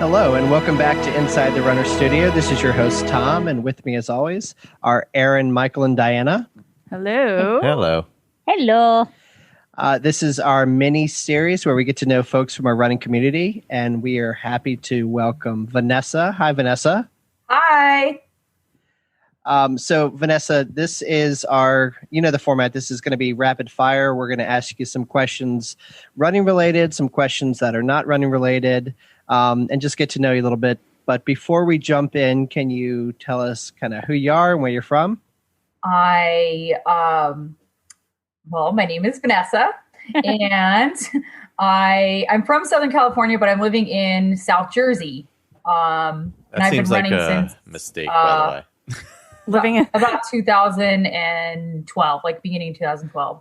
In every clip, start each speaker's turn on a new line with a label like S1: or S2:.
S1: Hello, and welcome back to Inside the Runner Studio. This is your host, Tom, and with me, as always, are Aaron, Michael, and Diana.
S2: Hello.
S3: Hello.
S4: Hello.
S1: This is our mini-series where we get to know folks from our running community, and we are happy to welcome Vanessa. Hi, Vanessa.
S5: Hi.
S1: So, Vanessa, this is our, the format. This is going to be rapid fire. We're going to ask you some questions running related, some questions that are not running related, and just get to know you a little bit. But before we jump in, can you tell us kind of who you are and where you're from?
S5: Well, my name is Vanessa, and I'm from Southern California, but I'm living in South Jersey.
S3: That seems like a mistake, by the way.
S5: Living in about 2012, like beginning of 2012.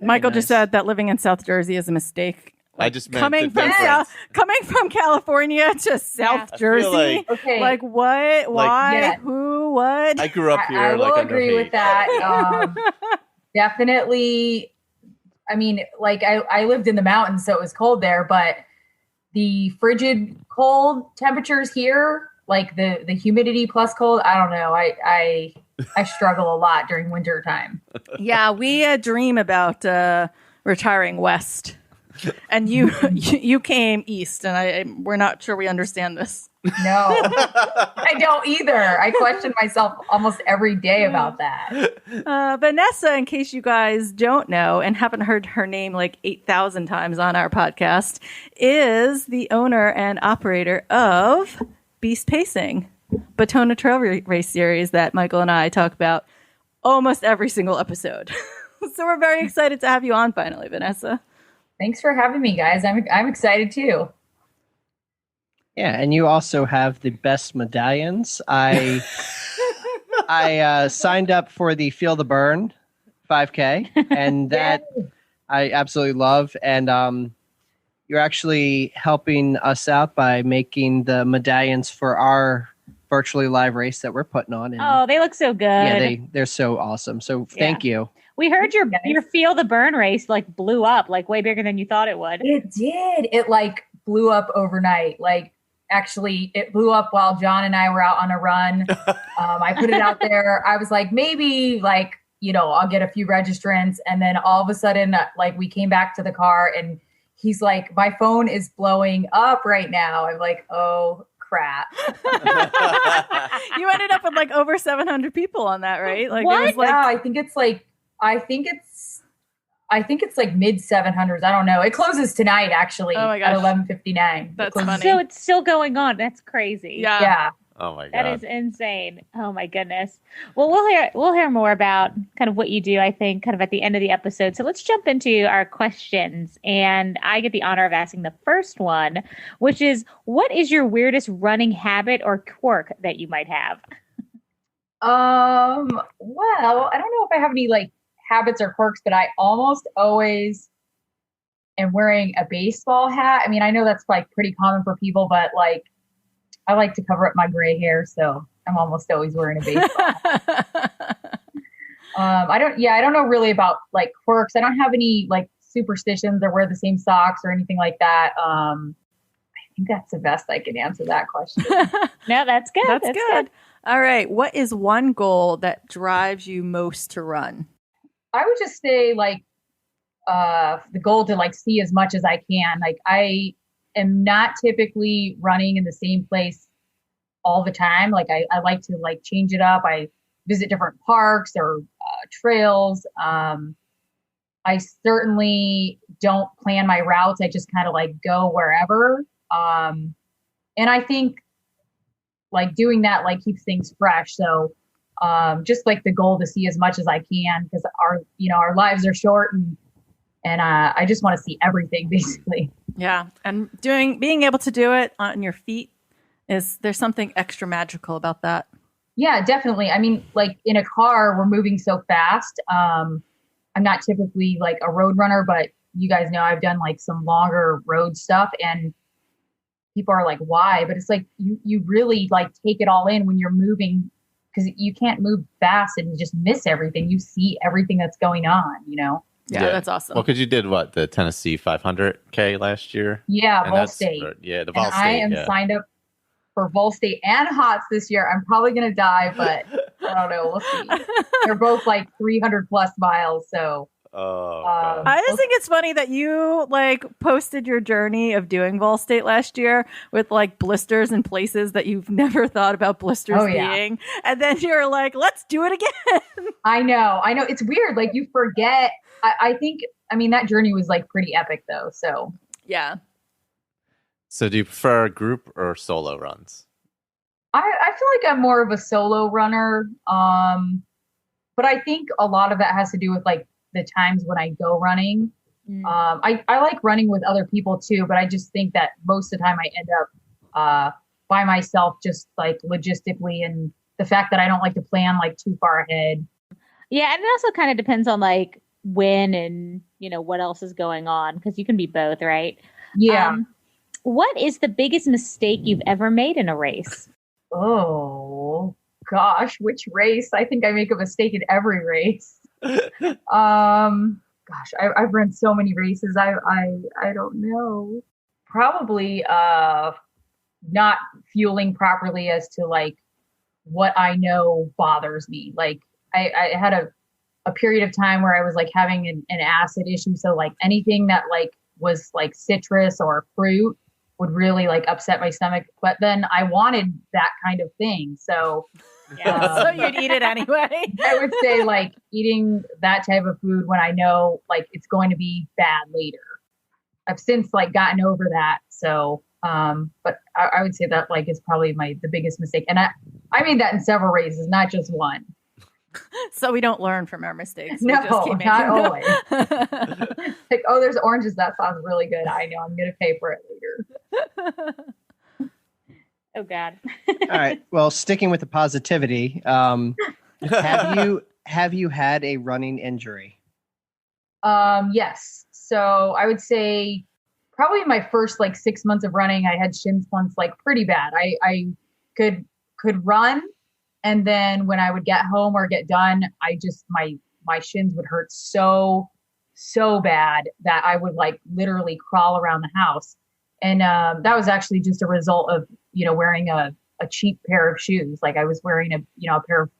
S2: Michael just said that living in South Jersey is a mistake.
S3: I just meant
S2: coming from California to South Jersey. Like what? Why? Who? What?
S3: I grew up here.
S5: I will agree with that. Definitely. I mean, like I lived in the mountains, so it was cold there, but the frigid cold temperatures here, like the humidity plus cold, I don't know. I struggle a lot during winter time.
S2: Yeah, we dream about retiring west. And you came east, and we're not sure we understand this.
S5: No, I don't either. I question myself almost every day about that.
S2: Vanessa, in case you guys don't know and haven't heard her name like 8,000 times on our podcast, is the owner and operator of Beast Pacing, Batona Trail Race series that Michael and I talk about almost every single episode. So we're very excited to have you on finally, Vanessa.
S5: Thanks for having me, guys. I'm excited too.
S1: Yeah, and you also have the best medallions. I signed up for the Feel the Burn 5K, and that I absolutely love. And you're actually helping us out by making the medallions for our virtually live race that we're putting on. And
S4: they look so good.
S1: Yeah, they're so awesome. So thank you.
S4: We heard your Feel the Burn race like blew up, like way bigger than you thought it would.
S5: It did. It like blew up overnight. Like actually it blew up while John and I were out on a run. I put it out there. I was like, maybe like, I'll get a few registrants. And then all of a sudden, like we came back to the car and he's like, my phone is blowing up right now. I'm like, oh crap.
S2: You ended up with like over 700 people on that, right? Like,
S4: what?
S2: It was like,
S5: yeah, I think it's like mid 700s. I don't know. It closes tonight actually at 11:59.
S2: That's funny.
S4: So it's still going on. That's crazy.
S5: Yeah.
S3: Oh my god.
S4: That is insane. Oh my goodness. Well, we'll hear more about kind of what you do, I think, kind of at the end of the episode. So let's jump into our questions. And I get the honor of asking the first one, which is, what is your weirdest running habit or quirk that you might have?
S5: Well, I don't know if I have any like habits or quirks, but I almost always am wearing a baseball hat. I mean, I know that's like pretty common for people, but like I like to cover up my gray hair, so I'm almost always wearing a baseball hat. I don't know really about like quirks. I don't have any like superstitions or wear the same socks or anything like that. I think that's the best I can answer that question.
S4: No, that's good.
S2: That's good. All right. What is one goal that drives you most to run?
S5: I would just say like the goal to like see as much as I can. Like I am not typically running in the same place all the time. Like I like to like change it up. I visit different parks or trails. I certainly don't plan my routes. I just kind of like go wherever. And I think like doing that like keeps things fresh. So just like the goal to see as much as I can, because our lives are short and I just want to see everything basically.
S2: Yeah. And being able to do it on your feet there's something extra magical about that.
S5: Yeah, definitely. I mean, like in a car, we're moving so fast. I'm not typically like a road runner, but you guys know I've done like some longer road stuff and people are like, why? But it's like, you really like take it all in when you're moving, because you can't move fast and just miss everything. You see everything that's going on,
S2: Yeah, that's awesome.
S3: Well, because you did the Tennessee 500K last year?
S5: Yeah, Vol State.
S3: The Vol State.
S5: I am signed up for Vol State and HOTS this year. I'm probably going to die, but I don't know. We'll see. They're both like 300 plus miles. So
S2: I just think it's funny that you posted your journey of doing Vol State last year with blisters in places that you've never thought about blisters being. And then you're like, let's do it again.
S5: I know. It's weird. You forget. I think, that journey was pretty epic though. So
S2: yeah.
S3: So do you prefer group or solo runs?
S5: I feel like I'm more of a solo runner. But I think a lot of that has to do with the times when I go running. I like running with other people too, but I just think that most of the time I end up by myself, just logistically, and the fact that I don't like to plan too far ahead.
S4: Yeah, and it also kind of depends on when and what else is going on, because you can be both, right?
S5: Yeah.
S4: What is the biggest mistake you've ever made in a race?
S5: Oh gosh, which race? I think I make a mistake in every race. Gosh, I've run so many races. I don't know. Probably not fueling properly as to what I know bothers me. I had a period of time where I was having an acid issue. So anything that was citrus or fruit would really upset my stomach. But then I wanted that kind of thing. So
S2: so you'd eat it anyway.
S5: I would say eating that type of food when I know it's going to be bad later. I've since gotten over that. So, but I would say that is probably the biggest mistake. And I made that in several races, not just one.
S2: So we don't learn from our mistakes.
S5: No, not always. Oh, there's oranges. That sounds really good. I know I'm going to pay for it later.
S4: Oh God.
S1: All right. Well, sticking with the positivity, have you had a running injury?
S5: Yes. So I would say probably in my first 6 months of running, I had shin splints pretty bad. I could run, and then when I would get home or get done, I just my shins would hurt so bad that I would literally crawl around the house. And that was actually just a result of, wearing a cheap pair of shoes. I was wearing a pair of,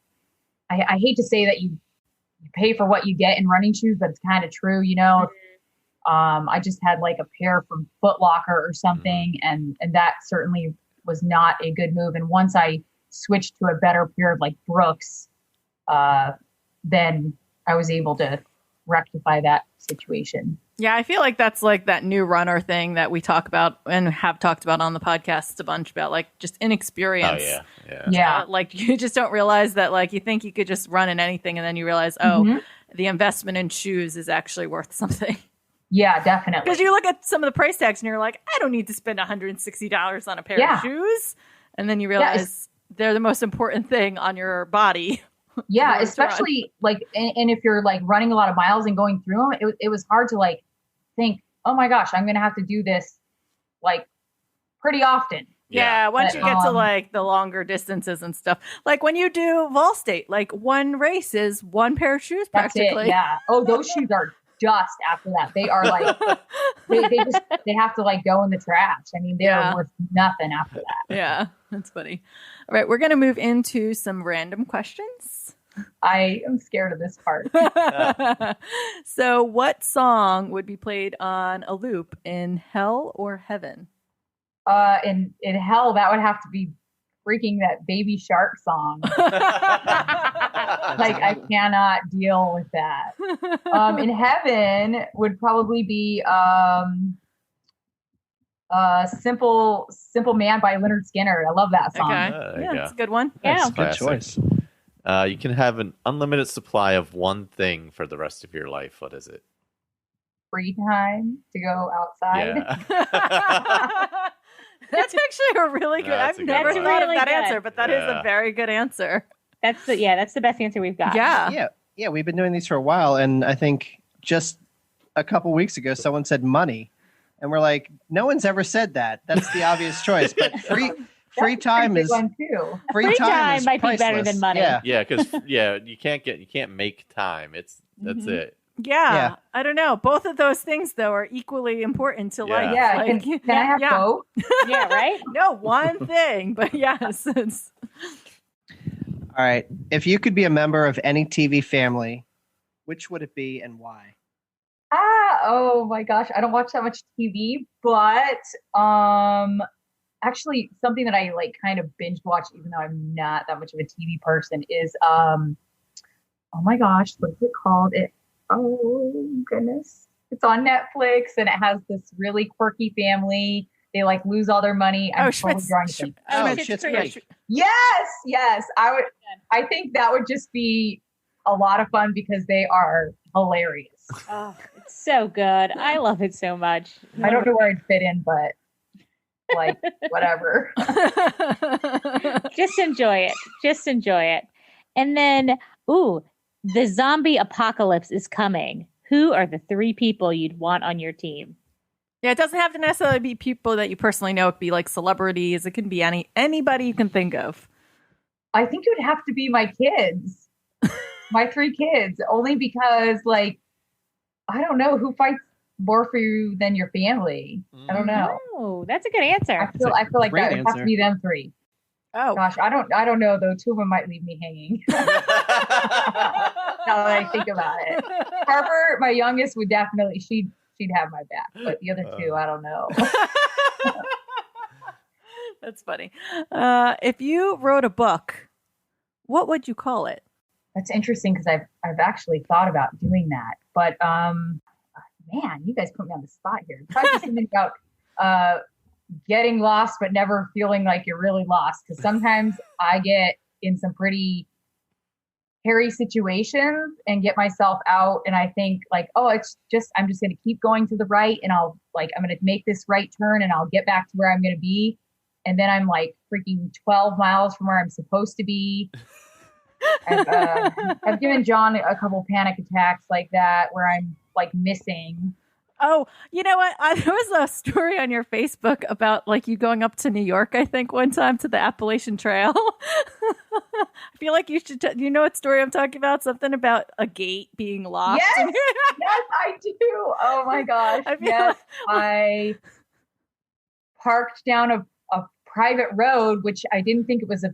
S5: I hate to say that you pay for what you get in running shoes, but it's kind of true, I just had a pair from Foot Locker or something. And that certainly was not a good move. And once I switched to a better pair of Brooks, then I was able to rectify that situation.
S2: Yeah, I feel like that's that new runner thing that we talk about and have talked about on the podcast a bunch about just inexperience.
S3: Oh, yeah.
S2: You just don't realize that you think you could just run in anything, and then you realize, the investment in shoes is actually worth something.
S5: Yeah, definitely.
S2: Because you look at some of the price tags and you're like, I don't need to spend $160 on a pair of shoes. And then you realize they're the most important thing on your body.
S5: Yeah, especially and if you're running a lot of miles and going through them, it was hard to think, oh my gosh, I'm going to have to do this pretty often.
S2: Yeah, once you get to the longer distances and stuff. When you do Vol State, one race is one pair of shoes practically.
S5: That's it, yeah. Oh, those shoes are dust after that. They are they have to go in the trash. They're worth nothing after that.
S2: Yeah, that's funny. All right, we're going to move into some random questions.
S5: I am scared of this part.
S2: So what song would be played on a loop in hell or heaven?
S5: In hell, that would have to be freaking that Baby Shark song. I cannot deal with that. In heaven would probably be Simple Man by Leonard Skinner. I love that song.
S2: Okay. Yeah, that's a good one.
S3: That's
S2: yeah.
S1: Good choice.
S3: You can have an unlimited supply of one thing for the rest of your life. What is it?
S5: Free time to go outside.
S3: Yeah.
S2: That's actually a really good. I've never thought of that answer, but that is a very good answer.
S4: That's the best answer we've got.
S1: Yeah. We've been doing these for a while, and I think just a couple weeks ago, someone said money, and we're like, no one's ever said that. That's the obvious choice. But free time is
S5: one too.
S1: Free time
S4: might
S1: priceless.
S4: be better than money.
S3: Yeah, because you can't make time. That's it.
S2: Yeah, I don't know. Both of those things, though, are equally important to life.
S5: Yeah,
S2: Like,
S5: can I have both?
S4: Yeah, right?
S2: No, one thing, but yes. It's...
S1: All right. If you could be a member of any TV family, which would it be and why?
S5: Oh my gosh, I don't watch that much TV, but actually something that I like kind of binge watch, even though I'm not that much of a TV person, is oh my gosh, what's it called? Oh goodness, it's on Netflix and it has this really quirky family. They like lose all their money. I'm totally drawing a thing.
S1: Schitt's Creek.
S5: Yes. I think that would just be a lot of fun because they are hilarious.
S4: Oh, it's so good. I love it so much.
S5: I don't know where I'd fit in, but like whatever.
S4: Just enjoy it. And then, the zombie apocalypse is coming. Who are the 3 people you'd want on your team?
S2: Yeah, it doesn't have to necessarily be people that you personally know. It could be like celebrities. It can be anybody you can think of.
S5: I think it would have to be my kids, my 3 kids, only because like, I don't know who fights more for you than your family. I don't know.
S4: Oh, that's a good answer.
S5: I feel like that would have to be them 3.
S2: Oh
S5: gosh, I don't know though. 2 of them might leave me hanging. Now that I think about it, Harper, my youngest, would definitely she'd have my back, but the other 2, I don't know.
S2: That's funny. If you wrote a book, what would you call it?
S5: That's interesting because I've actually thought about doing that, but man, you guys put me on the spot here. It's probably something about getting lost but never feeling like you're really lost, because sometimes I get in some pretty hairy situations and get myself out, and I think like, oh, I'm just going to keep going to the right, and I'm going to make this right turn and I'll get back to where I'm going to be, and then I'm like freaking 12 miles from where I'm supposed to be. I've given John a couple panic attacks like that where I'm like missing.
S2: Oh, you know what? There was a story on your Facebook about like you going up to New York, I think, one time to the Appalachian Trail. I feel like you should. You know what story I'm talking about? Something about a gate being locked.
S5: Yes, yes, I do. Oh my gosh. I parked down a private road, which I didn't think it was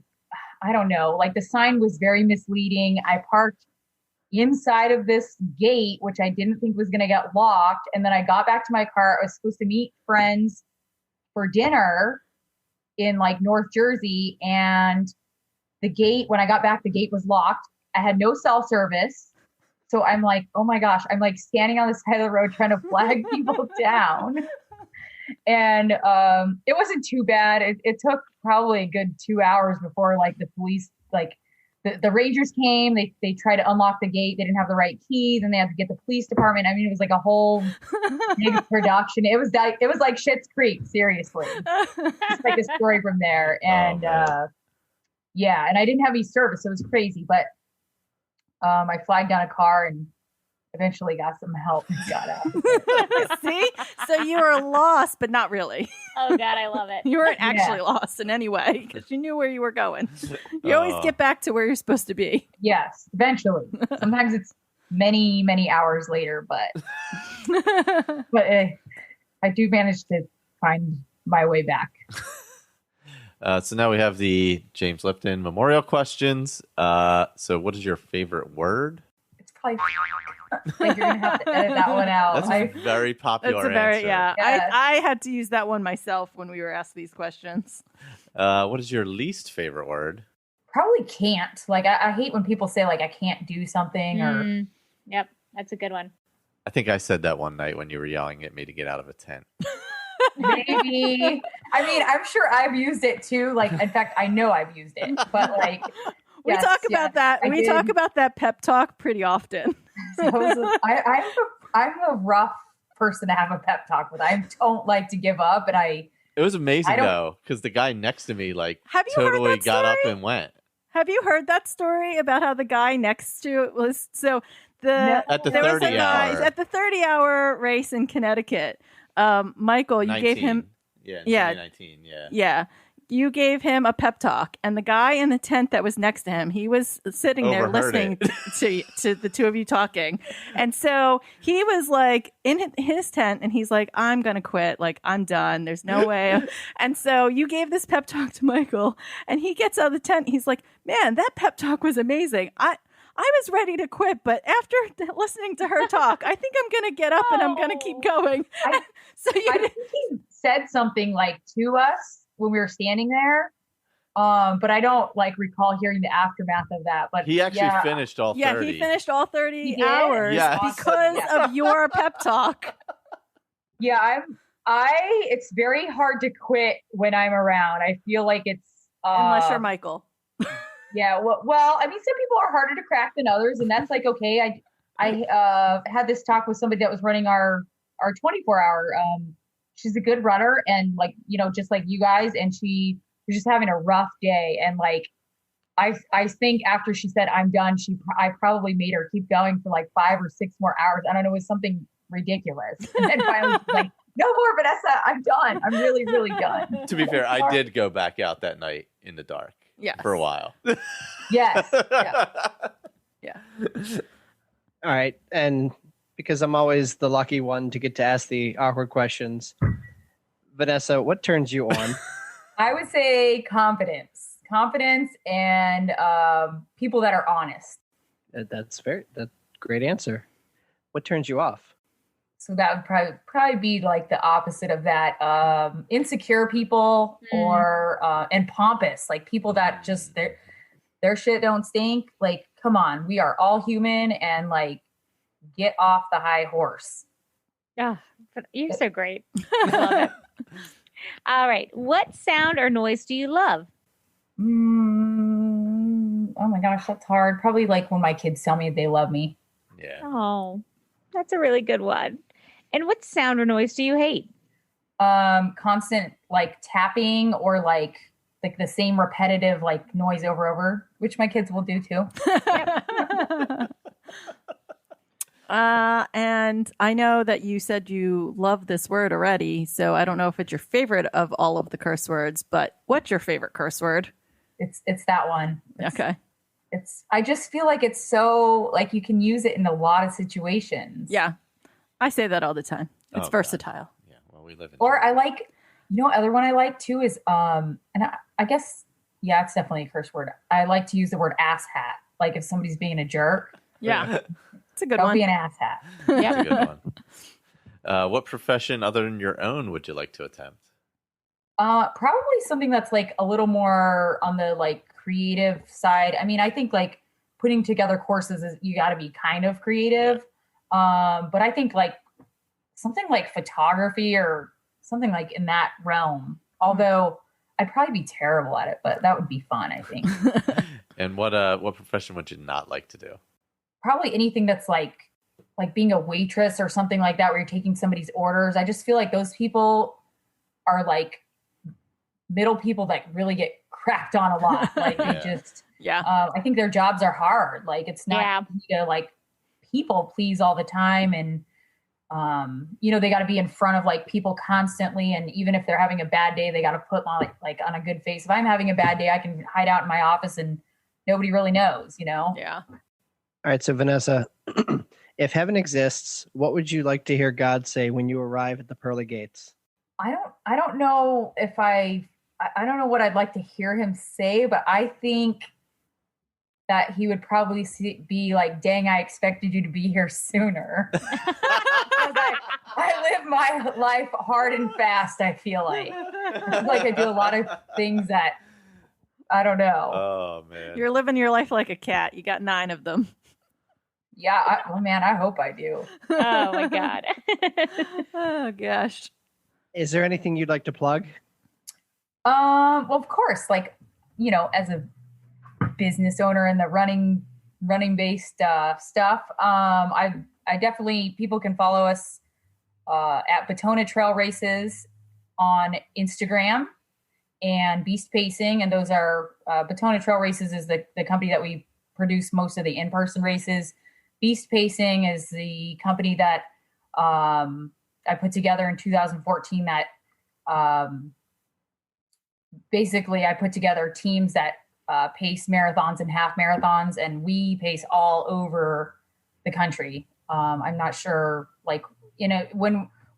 S5: I don't know, like the sign was very misleading. I parked inside of this gate, which I didn't think was going to get locked. And then I got back to my car. I was supposed to meet friends for dinner in like North Jersey. And the gate, when I got back, the gate was locked. I had no cell service. So I'm like, oh my gosh, I'm like standing on the side of the road trying to flag people down. And it wasn't too bad. It took probably a good 2 hours before like the police, like the Rangers came. They tried to unlock the gate. They didn't have the right key. Then they had to get the police department. I mean, it was like a whole big production. It was like Schitt's Creek, seriously. It's like a story from there. And yeah, and I didn't have any service, so it was crazy. But I flagged down a car and eventually got some help and got out.
S2: See? So you were lost, but not really.
S4: Oh, God, I love it.
S2: You weren't actually lost in any way because you knew where you were going. You always get back to where you're supposed to be.
S5: Yes, eventually. Sometimes it's many, many hours later, but I do manage to find my way back.
S3: So now we have the James Lipton memorial questions. So what is your favorite word?
S5: It's probably like you're gonna have to edit that one out.
S3: That's a very popular answer.
S2: Yeah.
S5: Yes.
S2: I had to use that one myself when we were asked these questions.
S3: What is your least favorite word?
S5: Probably can't. Like I hate when people say like I can't do something or.
S4: Yep, that's a good one.
S3: I think I said that one night when you were yelling at me to get out of a tent.
S5: Maybe. I mean, I'm sure I've used it too. Like, in fact, I know I've used it, but like.
S2: We talk about that. We talk about that pep talk pretty often.
S5: So I'm a rough person to have a pep talk with. I don't like to give up, and
S3: It was amazing though, because the guy next to me totally got up and went.
S2: Have you heard that story about how the guy next to it was
S3: at the 30 hour
S2: at the 30-hour race in Connecticut? Michael, you
S3: 19.
S2: gave him
S3: 2019,
S2: yeah. you gave him a pep talk, and the guy in the tent that was next to him, he was sitting there
S3: Overheard
S2: listening to the two of you talking. And so he was like in his tent, and he's like, I'm going to quit. Like, I'm done. There's no way. And so you gave this pep talk to Michael, and he gets out of the tent. He's like, man, that pep talk was amazing. I was ready to quit, but after listening to her talk, I think I'm going to get up and I'm going to keep going.
S5: I think he said something like to us when we were standing there. But I don't like recall hearing the aftermath of that. But
S3: He actually finished all 30.
S2: Yeah, he finished all 30
S5: He did?
S2: hours
S3: Yes.
S2: because of your pep talk.
S5: Yeah, it's very hard to quit when I'm around. I feel like it's
S2: Unless you're Michael.
S5: Yeah, well, I mean, some people are harder to crack than others, and that's like okay. I had this talk with somebody that was running our 24-hour. She's a good runner, and like just like you guys, and she was just having a rough day, and like I think after she said I'm done, I probably made her keep going for like 5 or 6 more hours. I don't know, it was something ridiculous, and then finally she's like, no more, Vanessa, I'm done. I'm really, really done.
S3: To be fair, I did go back out that night in the dark.
S2: Yes.
S3: For a while.
S5: Yes.
S2: Yeah.
S1: All right. And because I'm always the lucky one to get to ask the awkward questions, Vanessa, what turns you on?
S5: I would say confidence and people that are honest.
S1: That's great answer. What turns you off?
S5: So that would probably be like the opposite of that. Insecure people or and pompous, like people that just their shit don't stink. Like, come on, we are all human, and like get off the high horse.
S4: Yeah, but you're so great. I love it. All right, what sound or noise do you love?
S5: Oh my gosh, that's hard. Probably like when my kids tell me they love me.
S3: Yeah.
S4: Oh, that's a really good one. And what sound or noise do you hate?
S5: Constant like tapping or like the same repetitive like noise over, which my kids will do too.
S2: And I know that you said you love this word already, so I don't know if it's your favorite of all of the curse words, but what's your favorite curse word?
S5: It's that one.
S2: Okay.
S5: I just feel like it's so like you can use it in a lot of situations.
S2: Yeah. I say that all the time. It's versatile.
S3: God. Yeah. Well, we live in.
S5: Or I like, other one I like too is and I guess it's definitely a curse word. I like to use the word ass hat. Like if somebody's being a jerk.
S2: Yeah. It's a good
S5: Don't
S2: one.
S5: be an ass hat.
S3: That's a good one. What profession other than your own would you like to attempt?
S5: Probably something that's like a little more on the like creative side. I mean, I think like putting together courses is you got to be kind of creative. But I think like something like photography or something like in that realm, although I'd probably be terrible at it, but that would be fun, I think.
S3: And what profession would you not like to do?
S5: Probably anything that's like being a waitress or something like that, where you're taking somebody's orders. I just feel like those people are like middle people that really get cracked on a lot. Like they just, I think their jobs are hard. Like it's not easy to like people please all the time. And, they got to be in front of like people constantly. And even if they're having a bad day, they got to put on like on a good face. If I'm having a bad day, I can hide out in my office and nobody really knows,
S2: Yeah.
S1: All right. So Vanessa, if heaven exists, what would you like to hear God say when you arrive at the pearly gates?
S5: I don't know if I don't know what I'd like to hear him say, but I think that he would probably be like, dang, I expected you to be here sooner. I live my life hard and fast, I feel like. Like I do a lot of things that I don't know.
S3: Oh, man.
S2: You're living your life like a cat. You got 9 of them.
S5: Yeah, I hope I do.
S4: Oh, my God.
S2: Oh, gosh.
S1: Is there anything you'd like to plug?
S5: Well, of course, like, as a business owner in the running based stuff, I definitely, people can follow us at Batona Trail Races on Instagram and Beast Pacing. And those are Batona Trail Races is the company that we produce most of the in-person races. Beast Pacing is the company that I put together in 2014 that basically I put together teams that pace marathons and half marathons, and we pace all over the country. I'm not sure, like,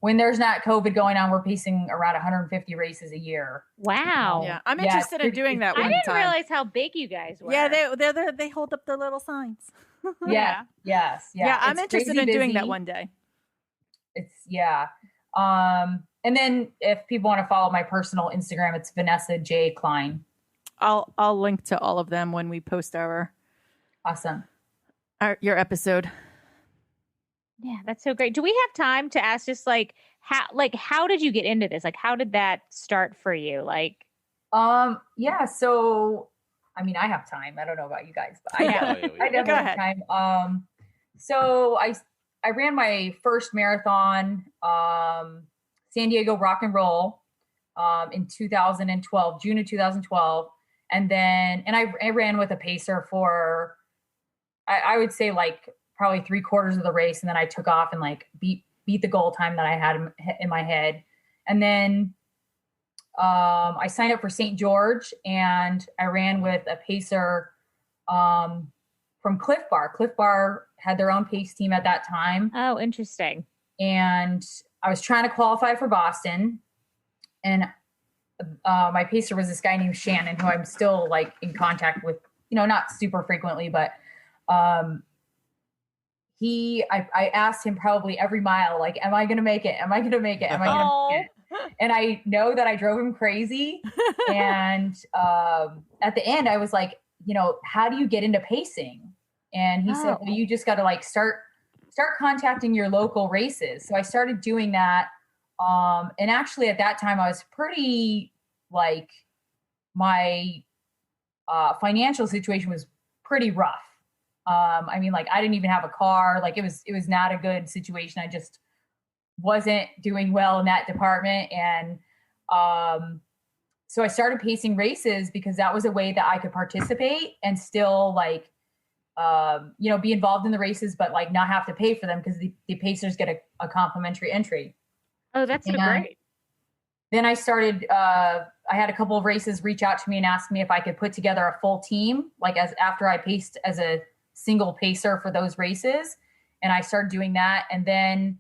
S5: when there's not COVID going on, we're pacing around 150 races a year.
S4: Wow.
S2: Yeah, I'm
S5: Yeah,
S2: interested in doing that
S4: I
S2: one
S4: didn't
S2: time.
S4: realize how big you guys were.
S2: Yeah, they hold up their little signs.
S5: Yeah. Yes. Yeah.
S2: Yeah, I'm
S5: It's
S2: interested
S5: crazy
S2: in doing
S5: busy.
S2: that one day.
S5: It's yeah. And then if people want to follow my personal Instagram, it's Vanessa J Kline.
S2: I'll link to all of them when we post
S5: Awesome.
S2: your episode.
S4: Yeah, that's so great. Do we have time to ask just how did you get into this? Like, how did that start for you? Like,
S5: Yeah, so I mean, I have time. I don't know about you guys, but I
S2: Go
S5: definitely have
S2: ahead.
S5: time. So I ran my first marathon, San Diego Rock and Roll, in 2012, June of 2012. And then, I ran with a pacer for, I would say like probably 3/4 of the race. And then I took off and like beat the goal time that I had in my head. And then, I signed up for St. George, and I ran with a pacer, from Cliff Bar. Cliff Bar had their own pace team at that time.
S4: oh, interesting.
S5: And I was trying to qualify for Boston, and my pacer was this guy named Shannon, who I'm still like in contact with, not super frequently, but I asked him probably every mile, like, am I going to make it? Am I going to make it? Am I going to make it? And I know that I drove him crazy. And at the end, I was like, how do you get into pacing? And he said, well, you just got to like start contacting your local races. So I started doing that. And actually at that time I was pretty, like, my financial situation was pretty rough. I mean, like, I didn't even have a car. Like, it was not a good situation. I just wasn't doing well in that department. And so I started pacing races because that was a way that I could participate and still, like, be involved in the races, but like not have to pay for them because the pacers get a complimentary entry.
S4: Oh, that's so great.
S5: Then I started, I had a couple of races reach out to me and ask me if I could put together a full team, like after I paced as a single pacer for those races. And I started doing that. And then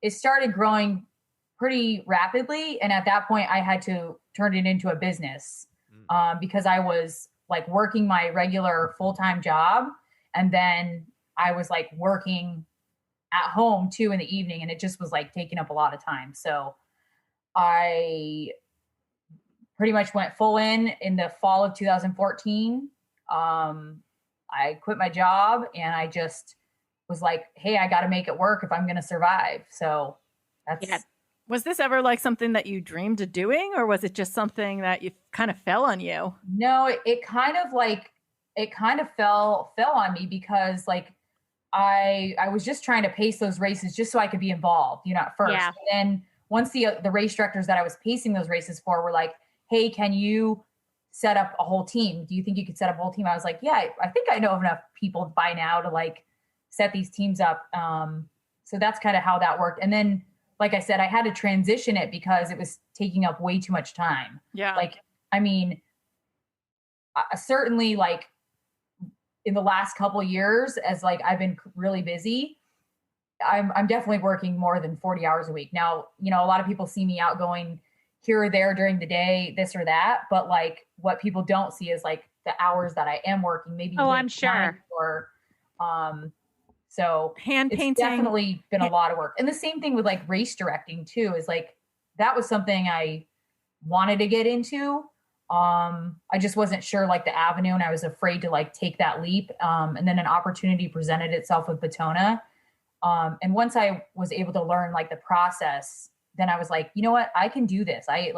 S5: it started growing pretty rapidly. And at that point I had to turn it into a business, because I was like working my regular full-time job. And then I was like working at home too in the evening, and it just was like taking up a lot of time. So I pretty much went full in the fall of 2014. I quit my job, and I just was like, hey, I got to make it work if I'm going to survive. So that's.
S4: Yeah.
S2: Was this ever like something that you dreamed of doing, or was it just something that you kind of fell on you?
S5: No, it kind of fell on me because like I was just trying to pace those races just so I could be involved, at first.
S4: Yeah.
S5: And then once the race directors that I was pacing those races for were like, hey, can you set up a whole team? Do you think you could set up a whole team? I was like, yeah, I think I know enough people by now to like set these teams up. So that's kind of how that worked. And then, like I said, I had to transition it because it was taking up way too much time.
S2: Yeah.
S5: Like, I mean, certainly like in the last couple of years, as like I've been really busy, I'm definitely working more than 40 hours a week. Now, a lot of people see me out going here or there during the day, this or that. But like what people don't see is like the hours that I am working, maybe.
S4: Oh, I'm sure.
S5: Or, so
S2: hand painting.
S5: It's definitely been a lot of work. And the same thing with like race directing too, is like, that was something I wanted to get into. I just wasn't sure like the avenue, and I was afraid to like take that leap. And then an opportunity presented itself with Batona. And once I was able to learn like the process, then I was like, you know what, I can do this. I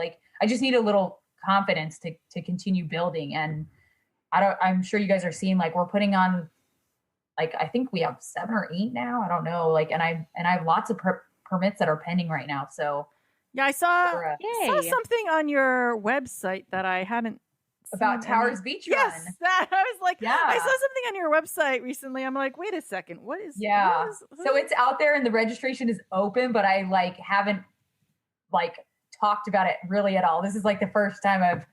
S5: just need a little confidence to continue building. And I'm sure you guys are seeing, like, we're putting on, like, I think we have 7 or 8 now. I don't know. Like, and I have lots of permits that are pending right now. So
S2: yeah, I saw
S4: Yay.
S2: something on your website that I hadn't
S5: about
S2: seen
S5: Towers Beach
S2: Yes,
S5: Run.
S2: that I was like,
S5: Yeah.
S2: I saw something on your website recently. I'm like, wait a second, what is?
S5: Yeah.
S2: what is-
S5: So it's out there and the registration is open, but I like haven't like talked about it really at all. This is like the first time I've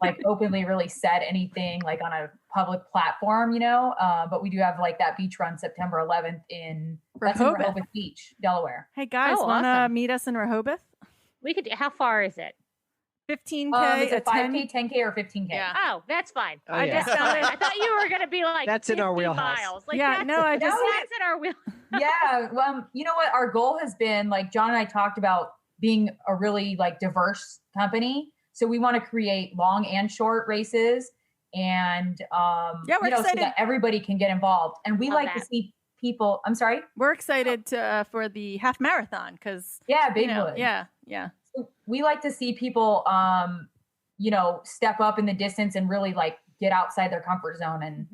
S5: like openly really said anything like on a public platform, but we do have like that beach run September 11th that's in Rehoboth Beach, Delaware.
S2: Hey guys,
S4: Oh,
S2: want to
S4: awesome.
S2: meet us in Rehoboth?
S4: We could. How far is it?
S2: 15K,
S5: Is it 5K, 10K, or 15K?
S2: Yeah.
S4: Oh, that's fine.
S1: Oh,
S4: I
S1: yeah.
S4: just I thought you were going to be like
S1: That's in our
S4: 50
S1: wheelhouse.
S4: miles. Like,
S2: Yeah, no, I just
S4: that's in our wheelhouse.
S5: Yeah. Well, you know what? Our goal has been, like John and I talked about, being a really like diverse company. So we want to create long and short races, and
S2: we're
S5: so
S2: excited.
S5: that everybody can get involved. And we
S4: Love
S5: like to
S4: that.
S5: see people. I'm sorry.
S2: we're excited for the half marathon because
S5: Yeah, Bigwood.
S2: yeah.
S5: We like to see people, step up in the distance and really like get outside their comfort zone. And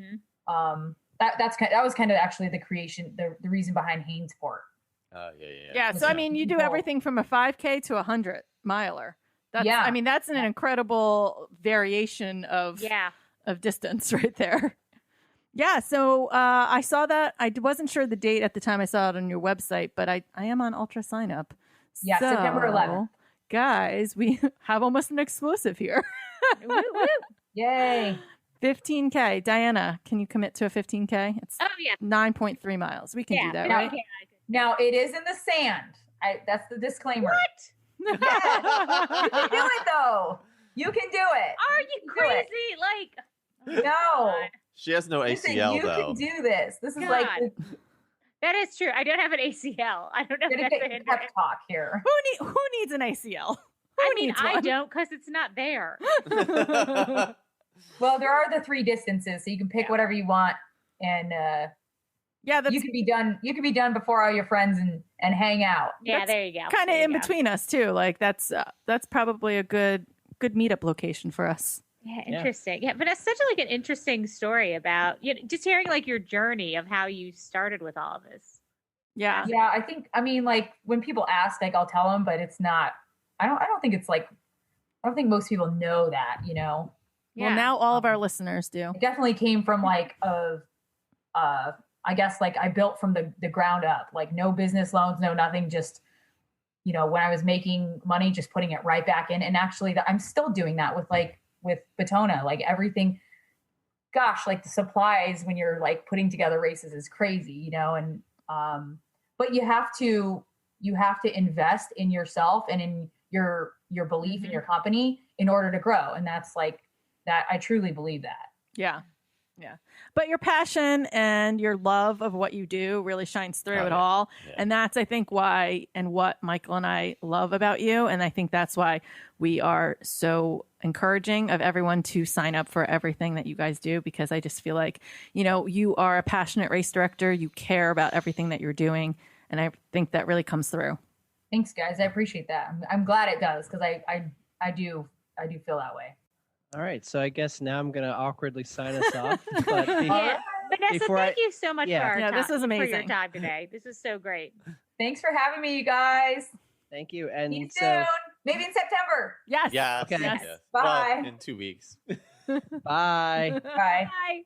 S5: that was kind of actually the creation, the reason behind Hainsport.
S2: Yeah. So I mean, you do everything from a 5K to a 100-miler. That's an incredible variation of distance right there. Yeah. So I saw that. I wasn't sure the date at the time I saw it on your website, but I am on Ultra Sign Up.
S5: Yeah,
S2: So,
S5: September 11th.
S2: Guys, we have almost an exclusive here.
S4: Woo, woo.
S5: Yay.
S2: 15K. Diana, can you commit to a 15K? It's
S4: Oh, yeah.
S2: 9.3 miles. We can do that,
S5: now,
S2: right?
S5: Now, it is in the sand. That's the disclaimer.
S4: What?
S5: Yes. You can do it, though. You can do it.
S4: Are you crazy? Like,
S5: No.
S3: She has no
S5: Listen,
S3: ACL
S5: you
S3: though.
S5: can do this. This is
S4: God.
S5: like
S4: that is true. I don't have an Acl. I don't know.
S5: gonna
S4: If that's a
S5: get
S4: hindrance.
S5: pep talk here.
S2: Who needs an ACL?
S4: I mean,
S2: needs
S4: I
S2: one?
S4: don't because it's not there.
S5: Well, there are the 3 distances, so you can pick whatever you want, and
S2: That's
S5: you can be done. You can be done before all your friends and hang out.
S4: Yeah, there you go.
S2: kind of
S4: There you
S2: in
S4: go.
S2: between us too. Like that's probably a good meetup location for us.
S4: Yeah, interesting. Yeah, but that's such an interesting story about just hearing like your journey of how you started with all of this.
S2: Yeah.
S5: Yeah, I mean, like when people ask, like I'll tell them, but it's not. I don't think it's like. I don't think most people know that.
S2: Well, now all of our listeners do.
S5: It definitely came from like I guess like I built from the ground up, like no business loans, no nothing, just when I was making money, just putting it right back in. And actually I'm still doing that with Batona, like everything. Gosh, like the supplies when you're like putting together races is crazy, and but you have to invest in yourself and in your belief in your company in order to grow. And that's like that. I truly believe that.
S2: Yeah. Yeah. But your passion and your love of what you do really shines through it all. Yeah. And that's, I think, why and what Michael and I love about you. And I think that's why we are so encouraging of everyone to sign up for everything that you guys do, because I just feel like, you are a passionate race director. You care about everything that you're doing. And I think that really comes through.
S5: Thanks, guys. I appreciate that. I'm glad it does, because I do feel that way.
S1: All right, so I guess now I'm going to awkwardly sign us off. But
S4: Vanessa, thank you so much for our time.
S2: This was amazing.
S4: For your time today. This is so great.
S5: Thanks for having me, you guys.
S1: Thank you. And
S5: see you soon. Maybe in September.
S2: Yes.
S3: Yeah.
S1: Okay.
S3: Yes.
S5: Bye.
S3: Well, in 2 weeks.
S1: Bye.
S5: Bye.
S4: Bye.